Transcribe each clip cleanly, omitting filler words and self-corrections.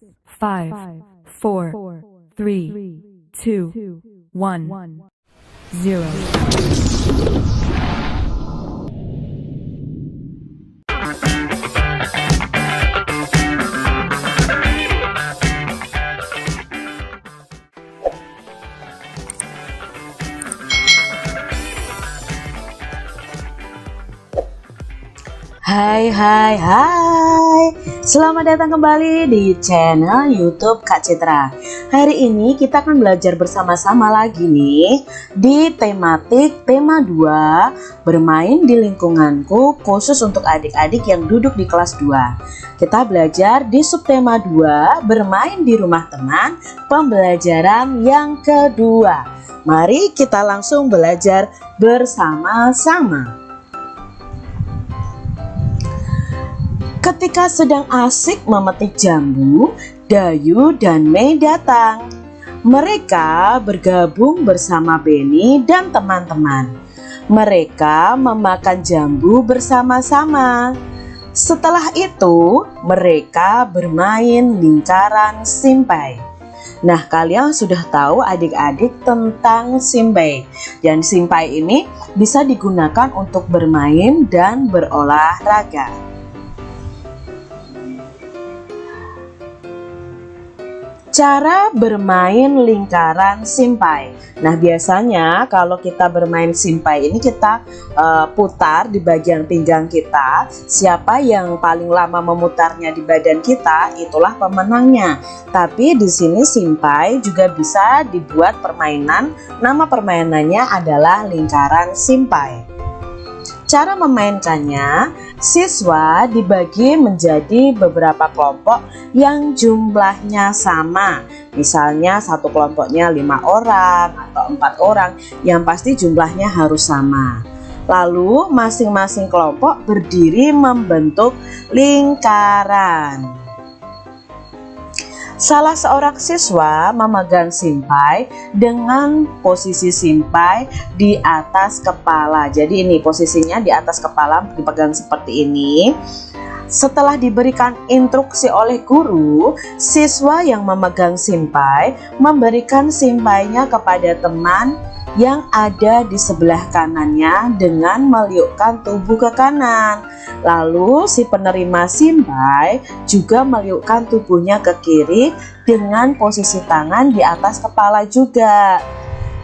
5, 4, 3, 2, 1, 0. Hai, selamat datang kembali di channel YouTube Kak Citra. Hari ini kita akan belajar bersama-sama lagi nih di tematik tema 2, bermain di lingkunganku, khusus untuk adik-adik yang duduk di kelas 2. Kita belajar di subtema 2, bermain di rumah teman, pembelajaran yang kedua. Mari kita langsung belajar bersama-sama. Ketika sedang asik memetik jambu, Dayu dan Mei datang. Mereka bergabung bersama Benny dan teman-teman. Mereka memakan jambu bersama-sama. Setelah itu, mereka bermain lingkaran simpai. Nah, kalian sudah tahu adik-adik tentang simpai. Dan simpai ini bisa digunakan untuk bermain dan berolahraga. Cara bermain lingkaran simpai. Nah, biasanya kalau kita bermain simpai ini kita putar di bagian pinggang kita. Siapa yang paling lama memutarnya di badan kita, itulah pemenangnya. Tapi di sini simpai juga bisa dibuat permainan. Nama permainannya adalah lingkaran simpai. Cara memainkannya, siswa dibagi menjadi beberapa kelompok yang jumlahnya sama. Misalnya satu kelompoknya 5 orang atau 4 orang, yang pasti jumlahnya harus sama. Lalu masing-masing kelompok berdiri membentuk lingkaran. Salah seorang siswa memegang simpai dengan posisi simpai di atas kepala. Jadi ini posisinya di atas kepala, dipegang seperti ini. Setelah diberikan instruksi oleh guru, siswa yang memegang simpai memberikan simpainya kepada teman yang ada di sebelah kanannya dengan meliukkan tubuh ke kanan. Lalu si penerima simpai juga meliukkan tubuhnya ke kiri dengan posisi tangan di atas kepala juga.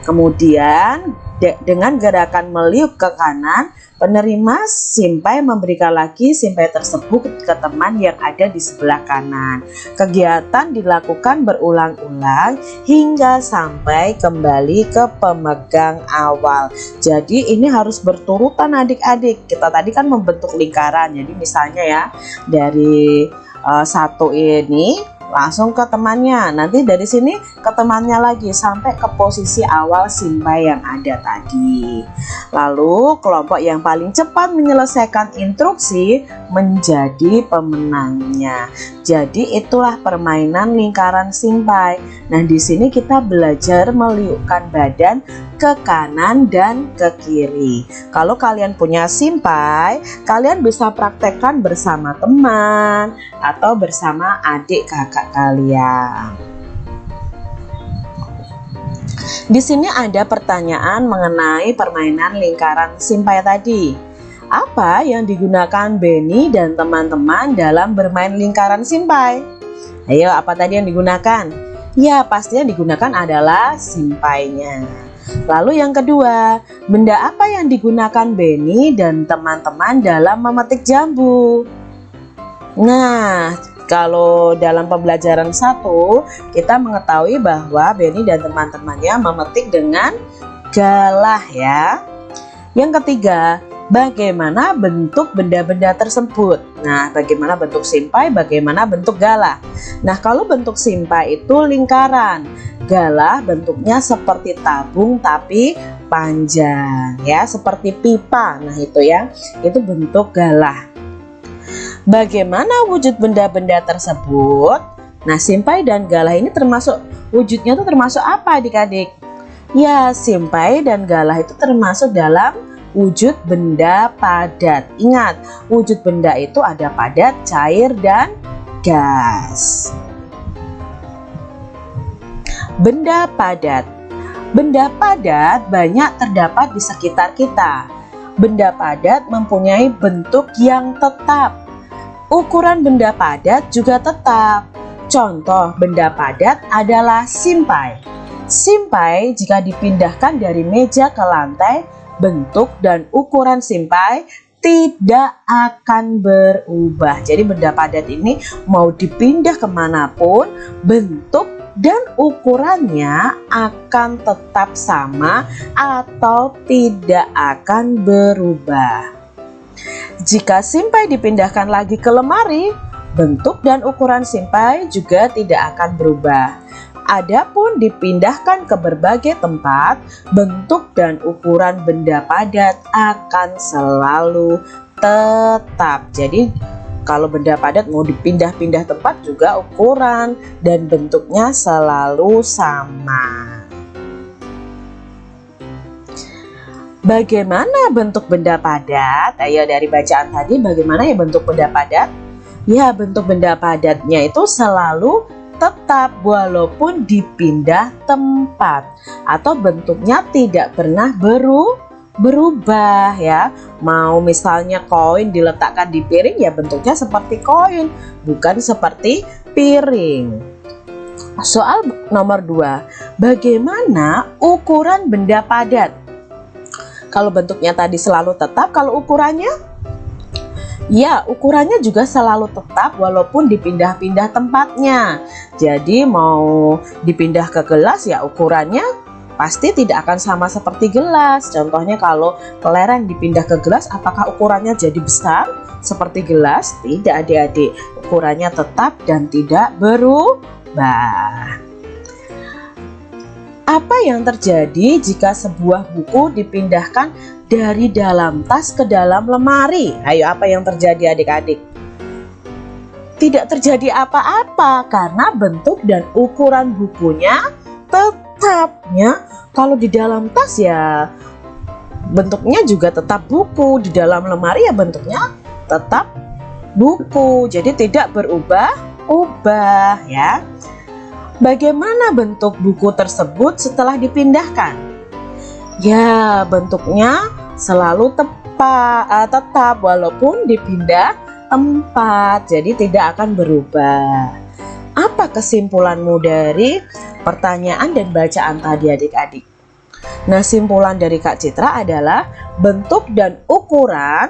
Kemudian dengan gerakan meliuk ke kanan, penerima simpai memberikan lagi simpai tersebut ke teman yang ada di sebelah kanan. Kegiatan dilakukan berulang-ulang hingga sampai kembali ke pemegang awal. Jadi ini harus berturutan adik-adik. Kita tadi kan membentuk lingkaran. Jadi misalnya ya, dari satu ini langsung ke temannya, nanti dari sini ke temannya lagi sampai ke posisi awal simpai yang ada tadi. Lalu kelompok yang paling cepat menyelesaikan instruksi menjadi pemenangnya. Jadi itulah permainan lingkaran simpai. Nah, di sini kita belajar meliukkan badan ke kanan dan ke kiri. Kalau kalian punya simpai, kalian bisa praktekkan bersama teman atau bersama adik kakak kalian. Di sini ada pertanyaan mengenai permainan lingkaran simpai tadi. Apa yang digunakan Benny dan teman-teman dalam bermain lingkaran simpai? Ayo, apa tadi yang digunakan? Ya, pastinya digunakan adalah simpainya. Lalu yang kedua, benda apa yang digunakan Benny dan teman-teman dalam memetik jambu? Nah, kalau dalam pembelajaran 1, kita mengetahui bahwa Benny dan teman-temannya memetik dengan galah ya. Yang ketiga, bagaimana bentuk benda-benda tersebut? Nah, bagaimana bentuk simpai, bagaimana bentuk galah? Nah, kalau bentuk simpai itu lingkaran. Galah bentuknya seperti tabung tapi panjang ya, seperti pipa. Nah, itu ya, itu bentuk galah. Bagaimana wujud benda-benda tersebut? Nah, simpai dan galah ini termasuk wujudnya itu termasuk apa adik-adik? Ya, simpai dan galah itu termasuk dalam wujud benda padat. Ingat, wujud benda itu ada padat, cair, dan gas. Benda padat. Benda padat banyak terdapat di sekitar kita. Benda padat mempunyai bentuk yang tetap. Ukuran benda padat juga tetap. Contoh benda padat adalah simpai. Simpai jika dipindahkan dari meja ke lantai, bentuk dan ukuran simpai tidak akan berubah. Jadi benda padat ini mau dipindah kemanapun, bentuk dan ukurannya akan tetap sama atau tidak akan berubah. Jika simpai dipindahkan lagi ke lemari, bentuk dan ukuran simpai juga tidak akan berubah. Adapun dipindahkan ke berbagai tempat, bentuk dan ukuran benda padat akan selalu tetap. Jadi kalau benda padat mau dipindah-pindah tempat juga ukuran dan bentuknya selalu sama. Bagaimana bentuk benda padat? Ayo dari bacaan tadi bagaimana ya bentuk benda padat? Ya, bentuk benda padatnya itu selalu tetap walaupun dipindah tempat atau bentuknya tidak pernah berubah ya. Mau misalnya koin diletakkan di piring ya bentuknya seperti koin, bukan seperti piring. Soal nomor 2, bagaimana ukuran benda padat? Kalau bentuknya tadi selalu tetap, kalau ukurannya? Ya, ukurannya juga selalu tetap walaupun dipindah-pindah tempatnya. Jadi mau dipindah ke gelas ya ukurannya pasti tidak akan sama seperti gelas. Contohnya kalau kelereng dipindah ke gelas, apakah ukurannya jadi besar seperti gelas? Tidak adik-adik, ukurannya tetap dan tidak berubah. Apa yang terjadi jika sebuah buku dipindahkan dari dalam tas ke dalam lemari? Ayo, apa yang terjadi adik-adik? Tidak terjadi apa-apa karena bentuk dan ukuran bukunya tetapnya. Kalau di dalam tas ya bentuknya juga tetap buku, di dalam lemari ya bentuknya tetap buku. Jadi tidak berubah-ubah ya. Bagaimana bentuk buku tersebut setelah dipindahkan? Ya, bentuknya selalu tetap walaupun dipindah tempat, jadi tidak akan berubah. Apa kesimpulanmu dari pertanyaan dan bacaan tadi adik-adik? Nah, simpulan dari Kak Citra adalah bentuk dan ukuran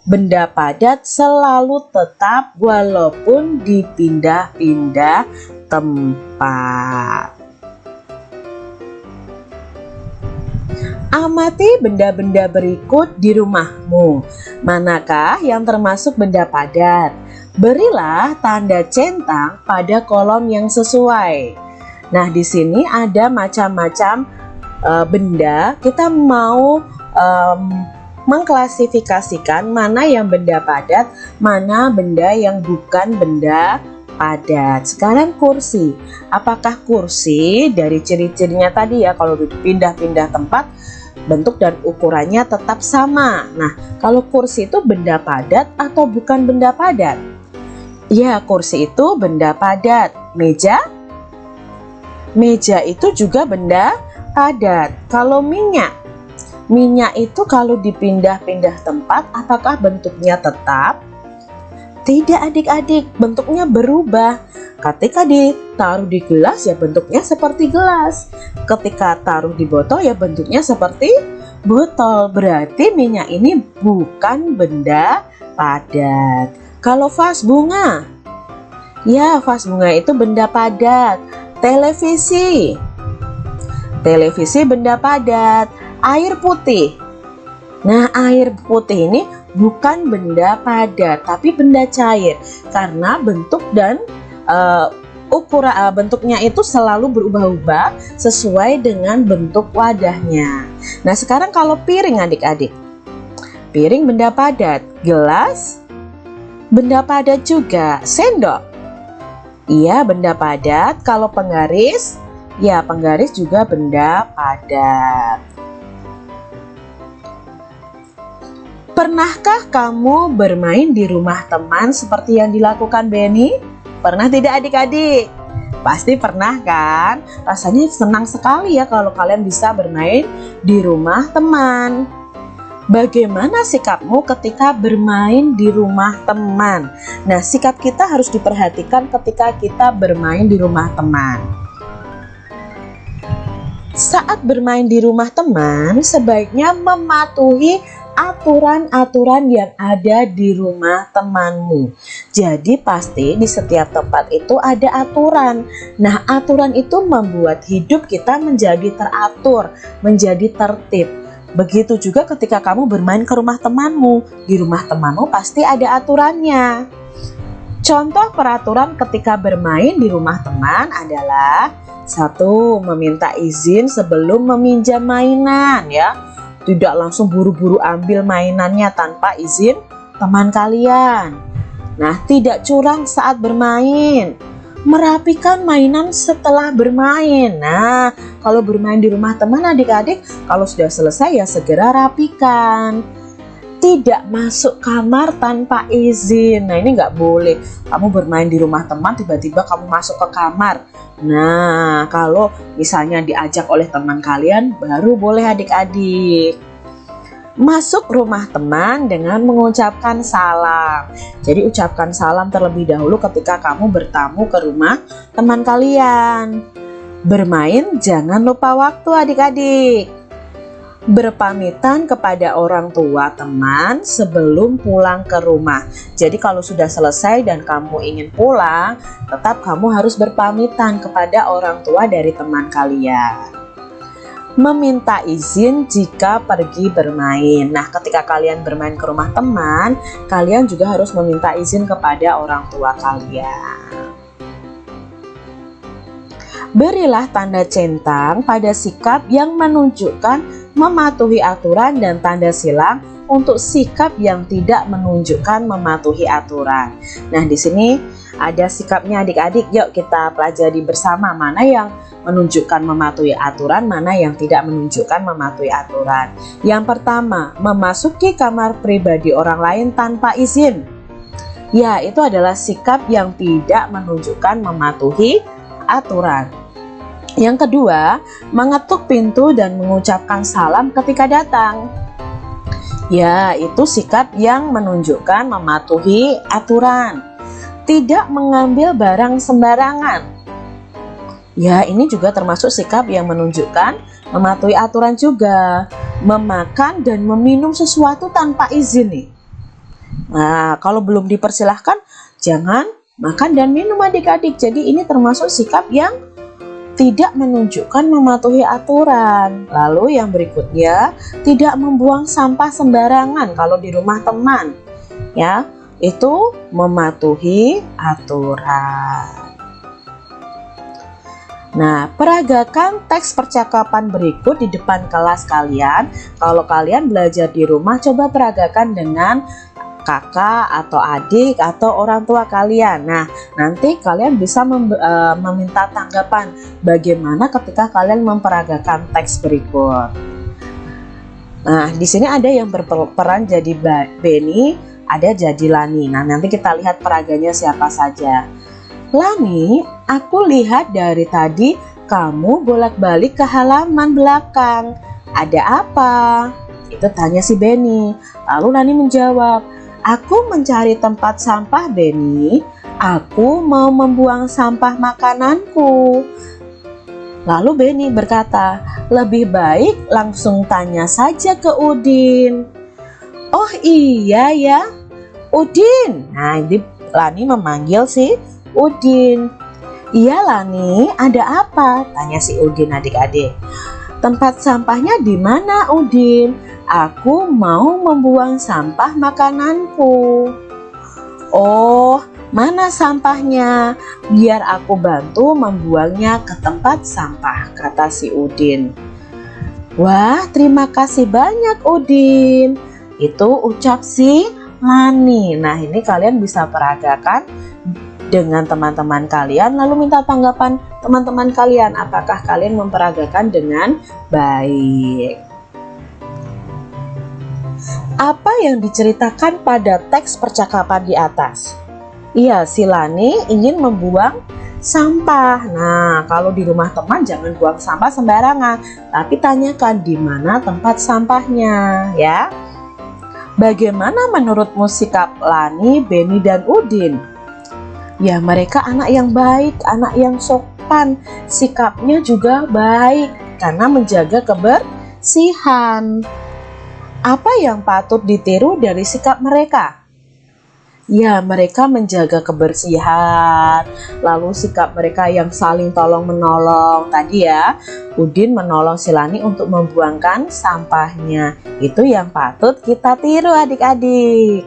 benda padat selalu tetap walaupun dipindah-pindah tempat. Amati benda-benda berikut di rumahmu. Manakah yang termasuk benda padat? Berilah tanda centang pada kolom yang sesuai. Nah, di sini ada macam-macam benda. Kita mau mengklasifikasikan mana yang benda padat, mana benda yang bukan benda padat. Sekarang kursi. Apakah kursi dari ciri-cirinya tadi ya, kalau dipindah-pindah tempat bentuk dan ukurannya tetap sama. Nah, kalau kursi itu benda padat atau bukan benda padat? Ya, kursi itu benda padat. Meja? Meja itu juga benda padat. Kalau minyak? Minyak itu kalau dipindah-pindah tempat apakah bentuknya tetap? Tidak adik-adik, bentuknya berubah. Ketika ditaruh di gelas ya bentuknya seperti gelas. Ketika taruh di botol ya bentuknya seperti botol. Berarti minyak ini bukan benda padat. Kalau vas bunga, ya vas bunga itu benda padat. Televisi, televisi benda padat. Air putih, nah air putih ini bukan benda padat tapi benda cair karena bentuk dan bentuknya itu selalu berubah-ubah sesuai dengan bentuk wadahnya. Nah, sekarang kalau piring adik-adik, piring benda padat. Gelas benda padat juga. Sendok, iya benda padat. Kalau penggaris, ya penggaris juga benda padat. Pernahkah kamu bermain di rumah teman seperti yang dilakukan Benny? Pernah tidak adik-adik? Pasti pernah kan? Rasanya senang sekali ya kalau kalian bisa bermain di rumah teman. Bagaimana sikapmu ketika bermain di rumah teman? Nah, sikap kita harus diperhatikan ketika kita bermain di rumah teman. Saat bermain di rumah teman, sebaiknya mematuhi aturan-aturan yang ada di rumah temanmu. Jadi pasti di setiap tempat itu ada aturan. Nah, aturan itu membuat hidup kita menjadi teratur, menjadi tertib. Begitu juga ketika kamu bermain ke rumah temanmu. Di rumah temanmu pasti ada aturannya. Contoh peraturan ketika bermain di rumah teman adalah: 1. Meminta izin sebelum meminjam mainan ya. Tidak langsung buru-buru ambil mainannya tanpa izin teman kalian. Nah, tidak curang saat bermain. Merapikan mainan setelah bermain. Nah, kalau bermain di rumah teman adik-adik, kalau sudah selesai ya segera rapikan. Tidak masuk kamar tanpa izin. Nah, ini nggak boleh. Kamu bermain di rumah teman, tiba-tiba kamu masuk ke kamar. Nah, kalau misalnya diajak oleh teman kalian, baru boleh adik-adik. Masuk rumah teman dengan mengucapkan salam. Jadi ucapkan salam terlebih dahulu ketika kamu bertamu ke rumah teman kalian. Bermain jangan lupa waktu adik-adik. Berpamitan kepada orang tua teman sebelum pulang ke rumah. Jadi kalau sudah selesai dan kamu ingin pulang, tetap kamu harus berpamitan kepada orang tua dari teman kalian. Meminta izin jika pergi bermain. Nah, ketika kalian bermain ke rumah teman, kalian juga harus meminta izin kepada orang tua kalian. Berilah tanda centang pada sikap yang menunjukkan mematuhi aturan dan tanda silang untuk sikap yang tidak menunjukkan mematuhi aturan. Nah, di sini ada sikapnya adik-adik. Yuk kita pelajari bersama mana yang menunjukkan mematuhi aturan, mana yang tidak menunjukkan mematuhi aturan. Yang pertama, memasuki kamar pribadi orang lain tanpa izin. Ya, itu adalah sikap yang tidak menunjukkan mematuhi aturan. Yang kedua, mengetuk pintu dan mengucapkan salam ketika datang. Ya, itu sikap yang menunjukkan mematuhi aturan. Tidak mengambil barang sembarangan. Ya, ini juga termasuk sikap yang menunjukkan mematuhi aturan juga. Memakan dan meminum sesuatu tanpa izin nih. Nah, kalau belum dipersilahkan, jangan makan dan minum adik-adik. Jadi ini termasuk sikap yang tidak menunjukkan mematuhi aturan. Lalu yang berikutnya, tidak membuang sampah sembarangan kalau di rumah teman. Ya, itu mematuhi aturan. Nah, peragakan teks percakapan berikut di depan kelas kalian. Kalau kalian belajar di rumah, coba peragakan dengan kakak atau adik atau orang tua kalian. Nah, nanti kalian bisa meminta tanggapan bagaimana ketika kalian memperagakan teks berikut. Nah, di sini ada yang berperan jadi Benny, ada jadi Lani. Nah, nanti kita lihat peraganya siapa saja. Lani, aku lihat dari tadi kamu bolak-balik ke halaman belakang. Ada apa? Itu tanya si Benny. Lalu Lani menjawab, aku mencari tempat sampah, Benny. Aku mau membuang sampah makananku. Lalu Benny berkata, lebih baik langsung tanya saja ke Udin. Oh iya ya, Udin. Nah, ini Lani memanggil si Udin. Iya Lani, ada apa? Tanya si Udin adik-adik. Tempat sampahnya di mana, Udin? Aku mau membuang sampah makananku. Oh, mana sampahnya? Biar aku bantu membuangnya ke tempat sampah, kata si Udin. Wah, terima kasih banyak Udin. Itu ucap si Lani. Nah, ini kalian bisa peragakan dengan teman-teman kalian, lalu minta tanggapan teman-teman kalian. Apakah kalian memperagakan dengan baik? Apa yang diceritakan pada teks percakapan di atas? Iya, si Lani ingin membuang sampah. Nah, kalau di rumah teman jangan buang sampah sembarangan, tapi tanyakan di mana tempat sampahnya ya. Bagaimana menurutmu sikap Lani, Beni, dan Udin? Ya, mereka anak yang baik, anak yang sopan, sikapnya juga baik karena menjaga kebersihan. Apa yang patut ditiru dari sikap mereka? Ya, mereka menjaga kebersihan, lalu sikap mereka yang saling tolong-menolong. Tadi ya, Udin menolong si Lani untuk membuangkan sampahnya. Itu yang patut kita tiru adik-adik.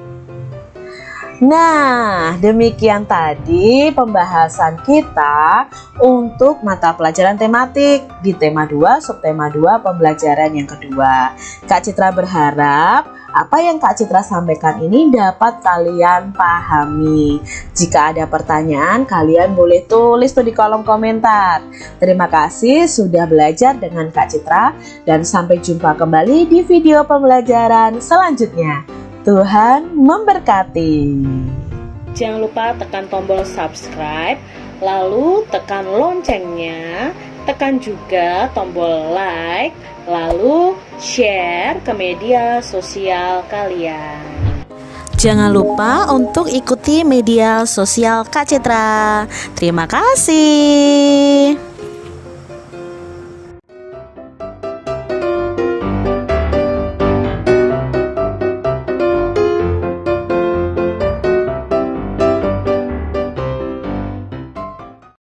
Nah, demikian tadi pembahasan kita untuk mata pelajaran tematik di tema 2, subtema 2, pembelajaran yang kedua. Kak Citra berharap apa yang Kak Citra sampaikan ini dapat kalian pahami. Jika ada pertanyaan, kalian boleh tulis tuh di kolom komentar. Terima kasih sudah belajar dengan Kak Citra dan sampai jumpa kembali di video pembelajaran selanjutnya. Tuhan memberkati. Jangan lupa tekan tombol subscribe, lalu tekan loncengnya, tekan juga tombol like, lalu share ke media sosial kalian. Jangan lupa untuk ikuti media sosial Kak Citra. Terima kasih.